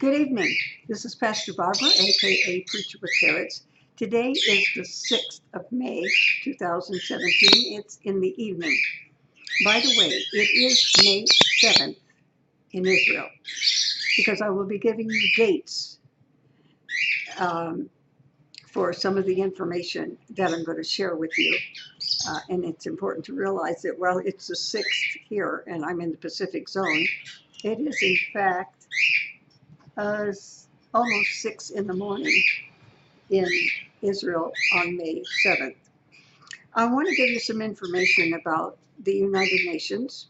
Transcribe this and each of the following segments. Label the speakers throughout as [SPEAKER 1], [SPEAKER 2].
[SPEAKER 1] Good evening. This is Pastor Barbara, aka Preacher with Carrots. Today is the 6th of May, 2017. It's in the evening. By the way, it is May 7th in Israel, because I will be giving you dates for some of the information that I'm going to share with you. And it's important to realize that while it's the 6th here and I'm in the Pacific zone, it is in fact almost 6 in the morning in Israel on May 7th. I want to give you some information about the United Nations,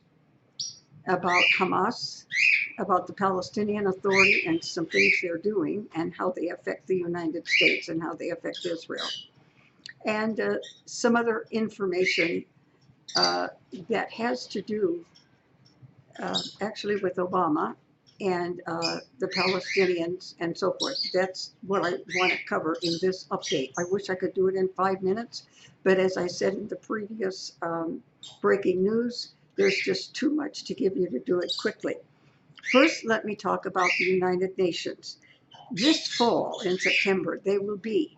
[SPEAKER 1] about Hamas, about the Palestinian Authority and some things they're doing and how they affect the United States and how they affect Israel. And some other information that has to do actually with Obama and the Palestinians and so forth. That's what I want to cover in this update. I wish I could do it in 5 minutes, but as I said in the previous breaking news, there's just too much to give you to do it quickly. First, let me talk about the United Nations. This fall, in September, they will be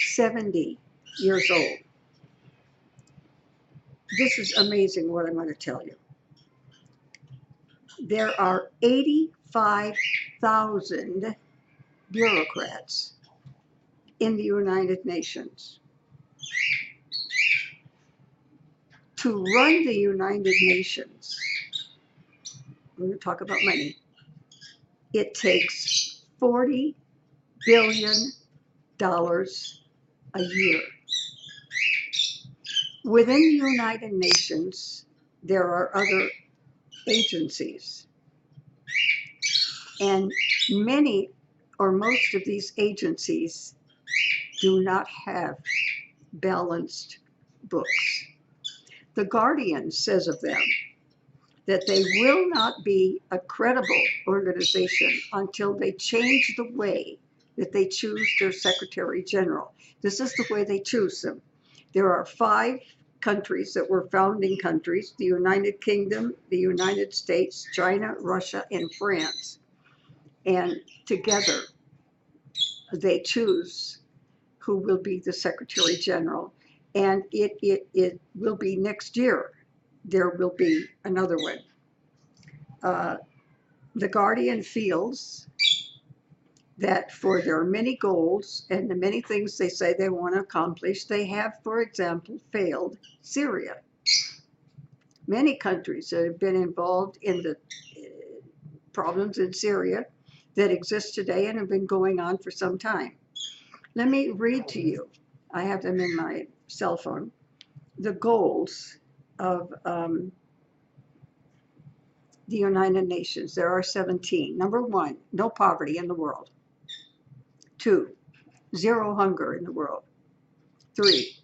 [SPEAKER 1] 70 years old. This is amazing what I'm going to tell you. There are 85,000 bureaucrats in the United Nations. To run the United Nations, we're going to talk about money, it takes $40 billion a year. Within the United Nations, there are other agencies, and many or most of these agencies do not have balanced books. The Guardian says of them that they will not be a credible organization until they change the way that they choose their Secretary General. This is the way they choose them. There are 5 countries that were founding countries: the United Kingdom, the United States, China, Russia, and France. And together they choose who will be the Secretary General. And it will be next year. There will be another one. The Guardian feels that for their many goals and the many things they say they want to accomplish, they have, for example, failed Syria. Many countries that have been involved in the problems in Syria that exist today and have been going on for some time. Let me read to you, I have them in my cell phone, the goals of the United Nations. There are 17. Number 1, no poverty in the world. 2, 0 hunger in the world. 3,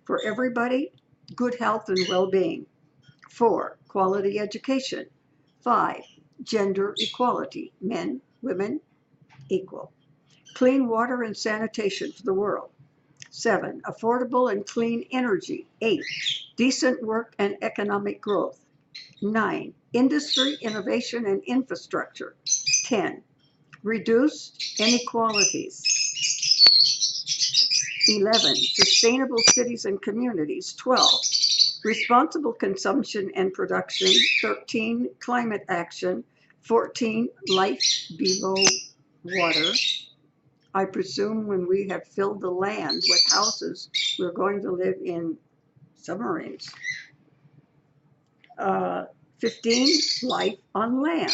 [SPEAKER 1] for everybody, good health and well-being. 4, quality education. 5, gender equality, men, women, equal. Clean water and sanitation for the world. 7, affordable and clean energy. 8, decent work and economic growth. 9, industry, innovation, and infrastructure. 10, reduced inequalities. 11, sustainable cities and communities. 12, responsible consumption and production. 13, climate action. 14, life below water. I presume when we have filled the land with houses, we're going to live in submarines. 15, life on land.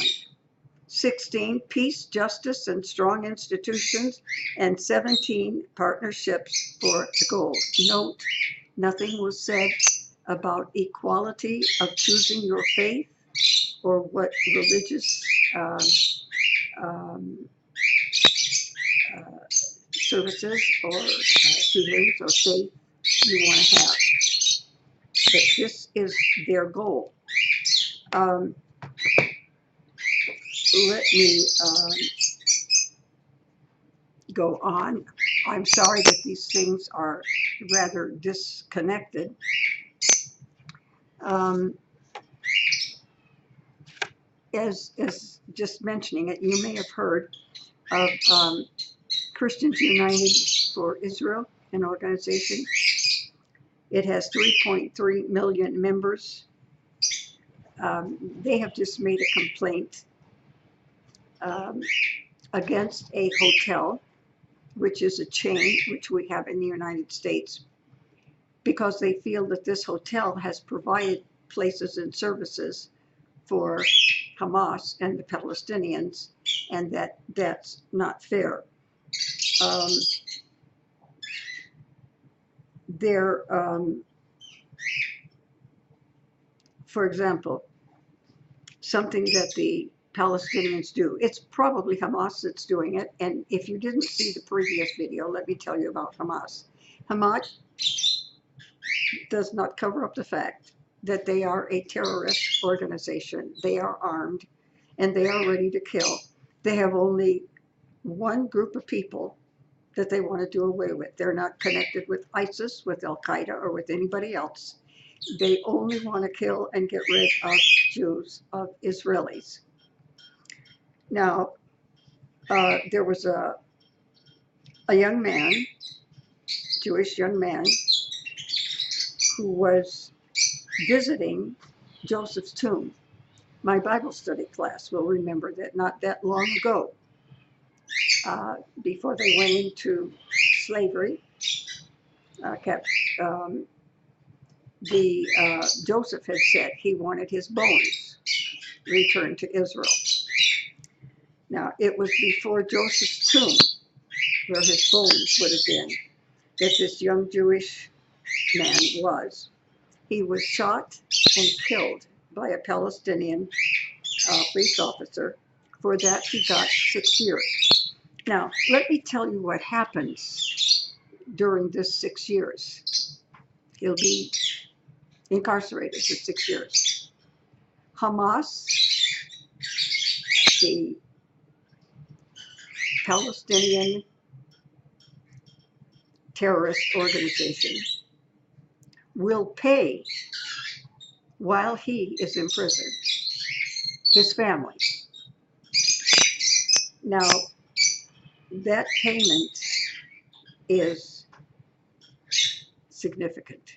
[SPEAKER 1] 16, peace, justice, and strong institutions. And 17, partnerships for the goals. Note, nothing was said about equality of choosing your faith or what religious services or feelings or faith you want to have. But this is their goal. Let me go on. I'm sorry that these things are rather disconnected. As just mentioning it, you may have heard of Christians United for Israel, an organization. It has 3.3 million members. They have just made a complaint against a hotel, which is a chain, which we have in the United States, because they feel that this hotel has provided places and services for Hamas and the Palestinians, and that's not fair. For example, something that the Palestinians do, it's probably Hamas that's doing it, and if you didn't see the previous video, let me tell you about Hamas. Hamas does not cover up the fact that they are a terrorist organization. They are armed and they are ready to kill. They have only one group of people that they want to do away with. They're not connected with ISIS, with Al-Qaeda, or with anybody else. They only want to kill and get rid of Jews, of Israelis. Now, there was a young man, Jewish young man, who was visiting Joseph's tomb. My Bible study class will remember that not that long ago, before they went into slavery, Joseph had said he wanted his bones returned to Israel. Now, it was before Joseph's tomb, where his bones would have been, that this young Jewish man was. He was shot and killed by a Palestinian police officer. For that, he got 6 years. Now, let me tell you what happens during this 6 years. He'll be incarcerated for 6 years. Hamas, the Palestinian terrorist organization, will pay, while he is in prison, his family. Now, that payment is significant.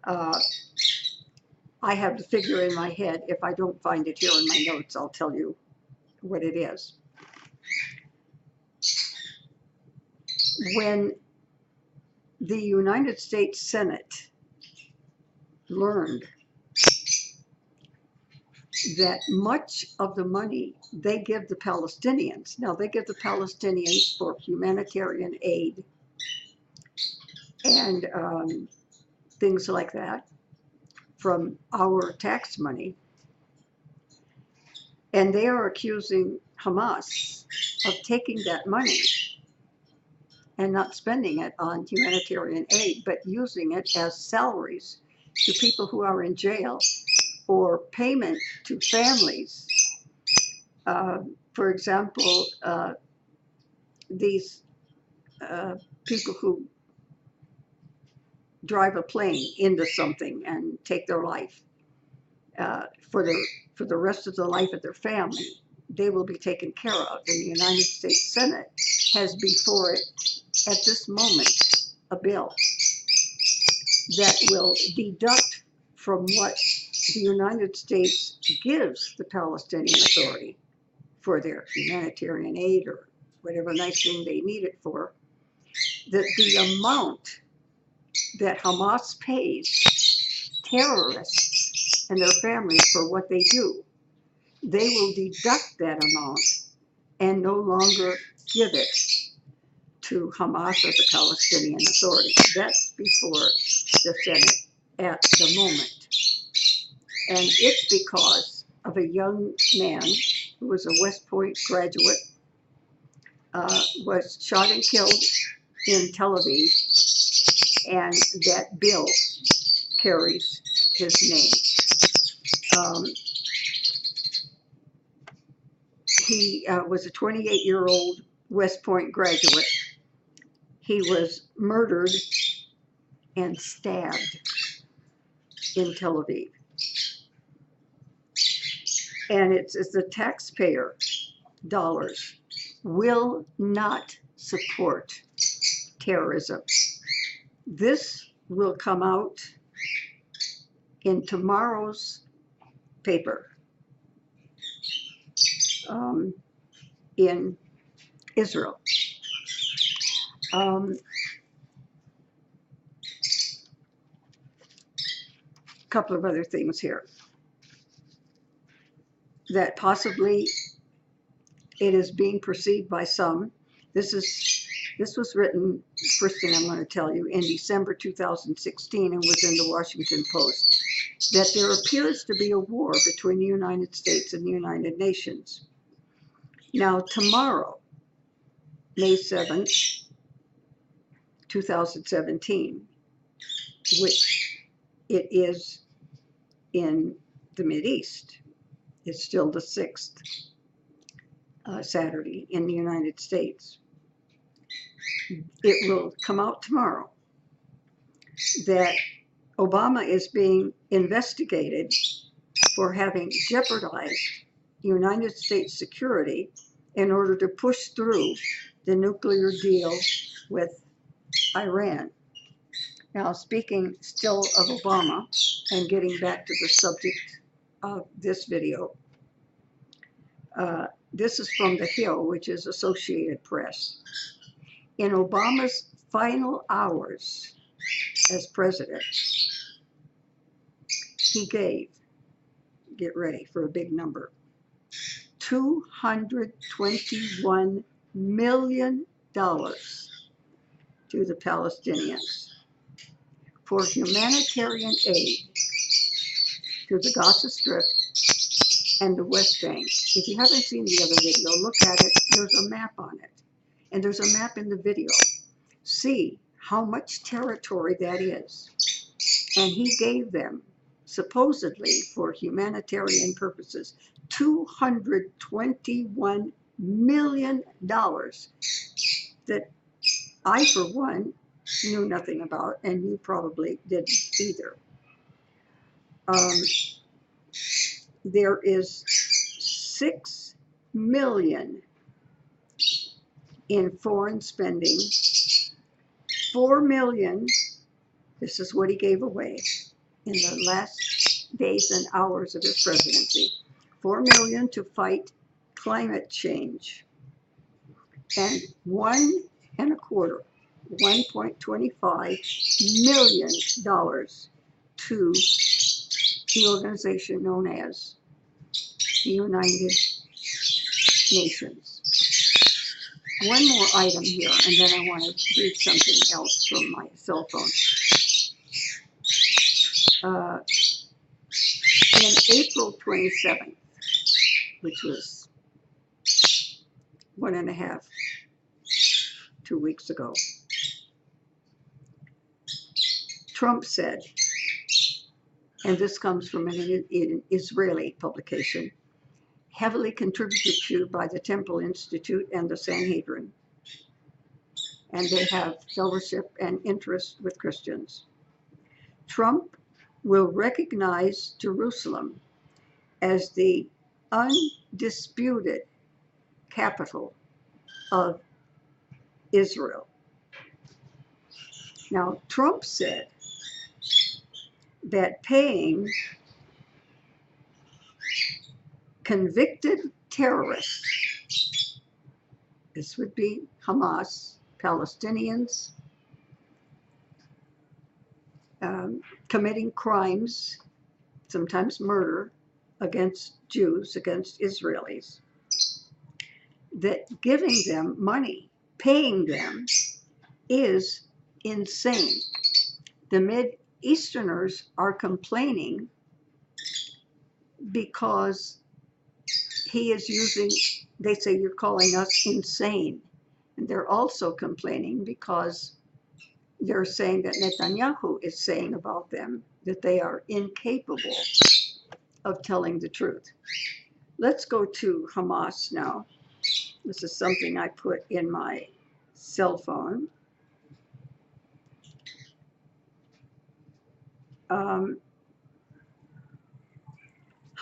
[SPEAKER 1] I have the figure in my head. If I don't find it here in my notes, I'll tell you what it is. When the United States Senate learned that much of the money they give the Palestinians, now they give the Palestinians for humanitarian aid and things like that from our tax money, and they are accusing Hamas of taking that money and not spending it on humanitarian aid, but using it as salaries to people who are in jail or payment to families. For example, these people who drive a plane into something and take their life for the rest of the life of their family, they will be taken care of. And the United States Senate has before it, at this moment, a bill that will deduct from what the United States gives the Palestinian Authority for their humanitarian aid or whatever nice thing they need it for, that the amount that Hamas pays terrorists and their families for what they do, they will deduct that amount and no longer give it to Hamas or the Palestinian Authority. That's before the Senate at the moment. And it's because of a young man who was a West Point graduate, was shot and killed in Tel Aviv, and that bill carries his name. He was a 28-year-old West Point graduate. He was murdered and stabbed in Tel Aviv. And it's the taxpayer dollars will not support terrorism. This will come out in tomorrow's paper in Israel. Couple of other things here that possibly it is being perceived by some. This was written, first thing I'm going to tell you, in December 2016 and was in the Washington Post, that there appears to be a war between the United States and the United Nations. Now, tomorrow, May 7th, 2017, which it is in the Mideast, it's still the 6th Saturday in the United States. It will come out tomorrow that Obama is being investigated for having jeopardized United States security in order to push through the nuclear deal with Iran. Now, speaking still of Obama and getting back to the subject of this video, this is from The Hill, which is Associated Press. In Obama's final hours as president, he gave, get ready for a big number, $221 million to the Palestinians for humanitarian aid to the Gaza Strip and the West Bank. If you haven't seen the other video, look at it. There's a map on it. And there's a map in the video. See how much territory that is. And he gave them, supposedly for humanitarian purposes, $221 million that I, for one, knew nothing about, and you probably didn't either. There is $6 million in foreign spending, $4 million, this is what he gave away in the last days and hours of his presidency, $4 million to fight climate change, and $1.25 million to the organization known as the United Nations. One more item here, and then I want to read something else from my cell phone. In April 27th, which was 2 weeks ago, Trump said, and this comes from an Israeli publication, heavily contributed to by the Temple Institute and the Sanhedrin, and they have fellowship and interest with Christians. Trump will recognize Jerusalem as the undisputed capital of Israel. Now, Trump said that paying convicted terrorists, this would be Hamas, Palestinians, committing crimes, sometimes murder, against Jews, against Israelis, that giving them money, paying them, is insane. The Mid-Easterners are complaining because he is using, they say, you're calling us insane. And they're also complaining because they're saying that Netanyahu is saying about them that they are incapable of telling the truth. Let's go to Hamas now. This is something I put in my cell phone.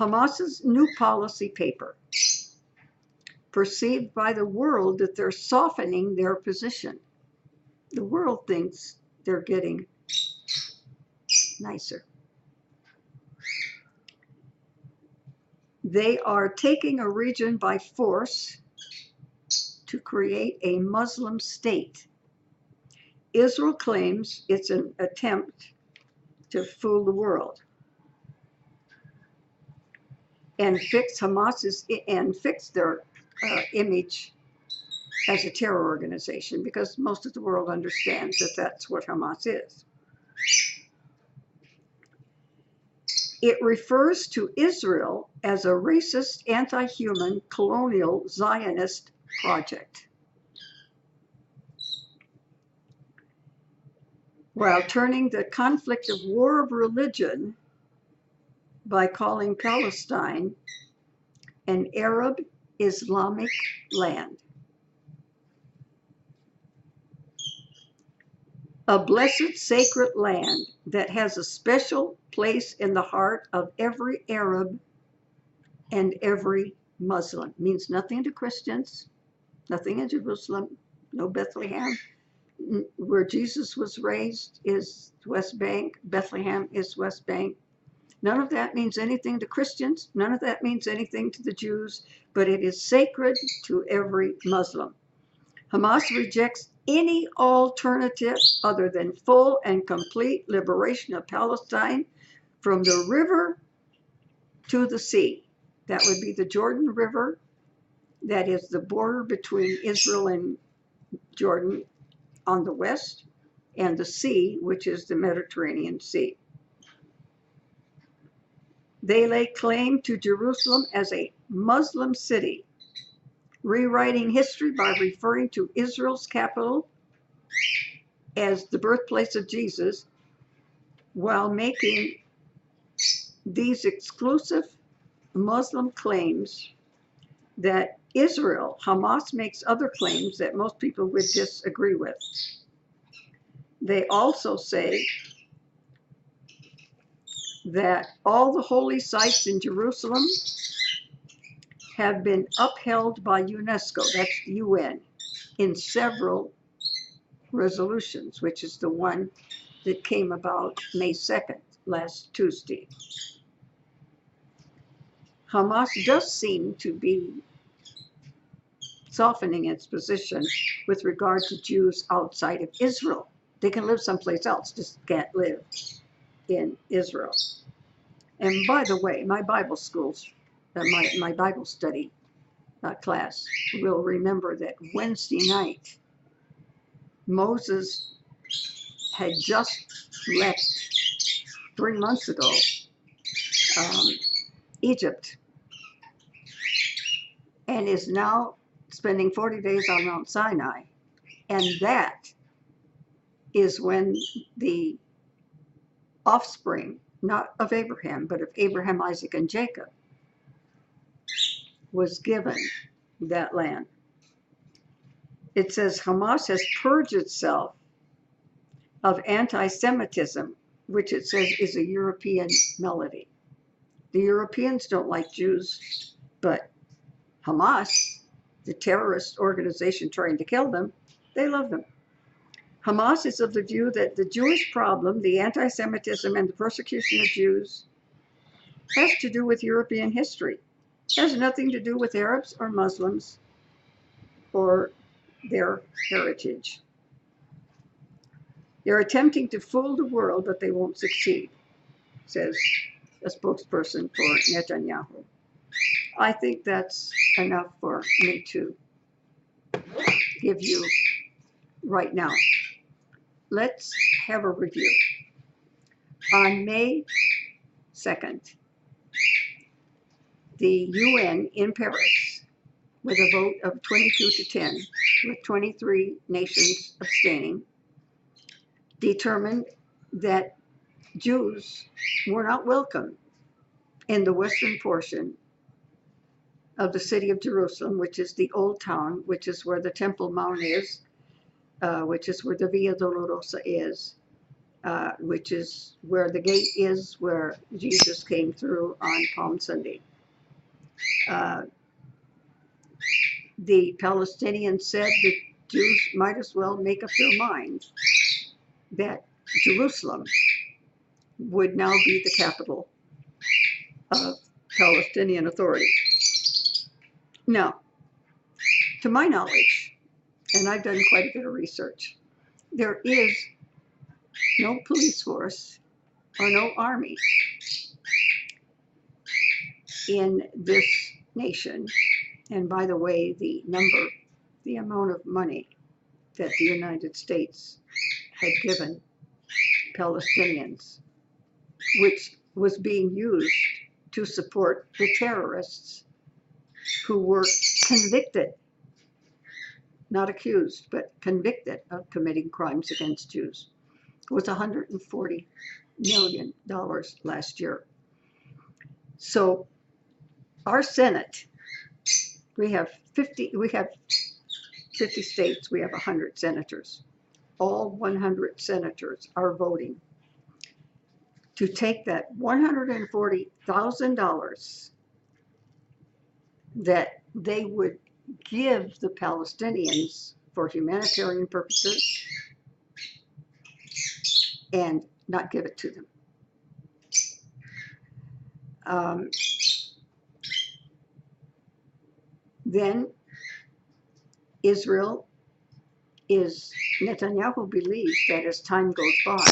[SPEAKER 1] Hamas's new policy paper, perceived by the world that they're softening their position. The world thinks they're getting nicer. They are taking a region by force to create a Muslim state. Israel claims it's an attempt to fool the world and fix their image as a terror organization, because most of the world understands that that's what Hamas is. It refers to Israel as a racist, anti-human, colonial, Zionist project, while turning the conflict of war of religion by calling Palestine an Arab Islamic land. A blessed sacred land that has a special place in the heart of every Arab and every Muslim. Means nothing to Christians, nothing in Jerusalem, no Bethlehem. Where Jesus was raised is West Bank, Bethlehem is West Bank. None of that means anything to Christians, none of that means anything to the Jews, but it is sacred to every Muslim. Hamas rejects any alternative other than full and complete liberation of Palestine from the river to the sea. That would be the Jordan River, that is the border between Israel and Jordan on the west, and the sea, which is the Mediterranean Sea. They lay claim to Jerusalem as a Muslim city, rewriting history by referring to Israel's capital as the birthplace of Jesus, while making these exclusive Muslim claims that Israel, Hamas makes other claims that most people would disagree with. They also say that all the holy sites in Jerusalem have been upheld by UNESCO, that's the UN, in several resolutions, which is the one that came about May 2nd, last Tuesday. Hamas does seem to be softening its position with regard to Jews outside of Israel. They can live someplace else, just can't live in Israel. And by the way, my Bible schools, my Bible study class will remember that Wednesday night, Moses had just left 3 months ago Egypt, and is now spending 40 days on Mount Sinai. And that is when the offspring, not of Abraham, but of Abraham, Isaac, and Jacob, was given that land. It says Hamas has purged itself of anti-Semitism, which it says is a European melody. The Europeans don't like Jews, but Hamas, the terrorist organization trying to kill them, they love them. Hamas is of the view that the Jewish problem, the anti-Semitism and the persecution of Jews, has to do with European history. It has nothing to do with Arabs or Muslims or their heritage. They're attempting to fool the world, but they won't succeed, says a spokesperson for Netanyahu. I think that's enough for me to give you right now. Let's have a review. On May 2nd, the UN in Paris, with a vote of 22 to 10, with 23 nations abstaining, determined that Jews were not welcome in the western portion of the city of Jerusalem, which is the Old Town, which is where the Temple Mount is, which is where the Via Dolorosa is, which is where the gate is where Jesus came through on Palm Sunday. The Palestinians said the Jews might as well make up their minds that Jerusalem would now be the capital of Palestinian Authority. Now, to my knowledge, and I've done quite a bit of research, there is no police force or no army in this nation. And by the way, the amount of money that the United States had given Palestinians, which was being used to support the terrorists who were convicted, not accused, but convicted of committing crimes against Jews, was $140 million last year. So our Senate, we have 50 states, we have 100 senators. All 100 senators are voting to take that $140,000 that they would give the Palestinians for humanitarian purposes and not give it to them. Then Netanyahu believes that as time goes by,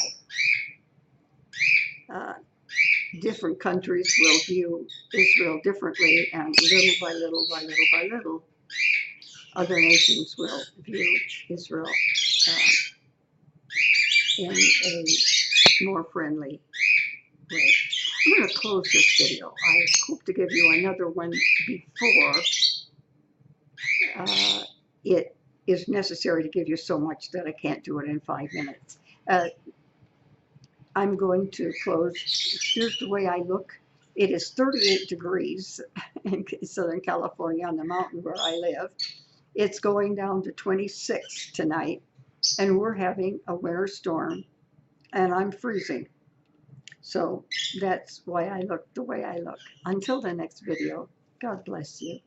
[SPEAKER 1] different countries will view Israel differently, and little by little by little by little, other nations will view Israel in a more friendly way. I'm going to close this video. I hope to give you another one before it is necessary to give you so much that I can't do it in 5 minutes. I'm going to close. Here's the way I look. It is 38 degrees in Southern California on the mountain where I live. It's going down to 26 tonight, and we're having a winter storm, and I'm freezing. So that's why I look the way I look. Until the next video, God bless you.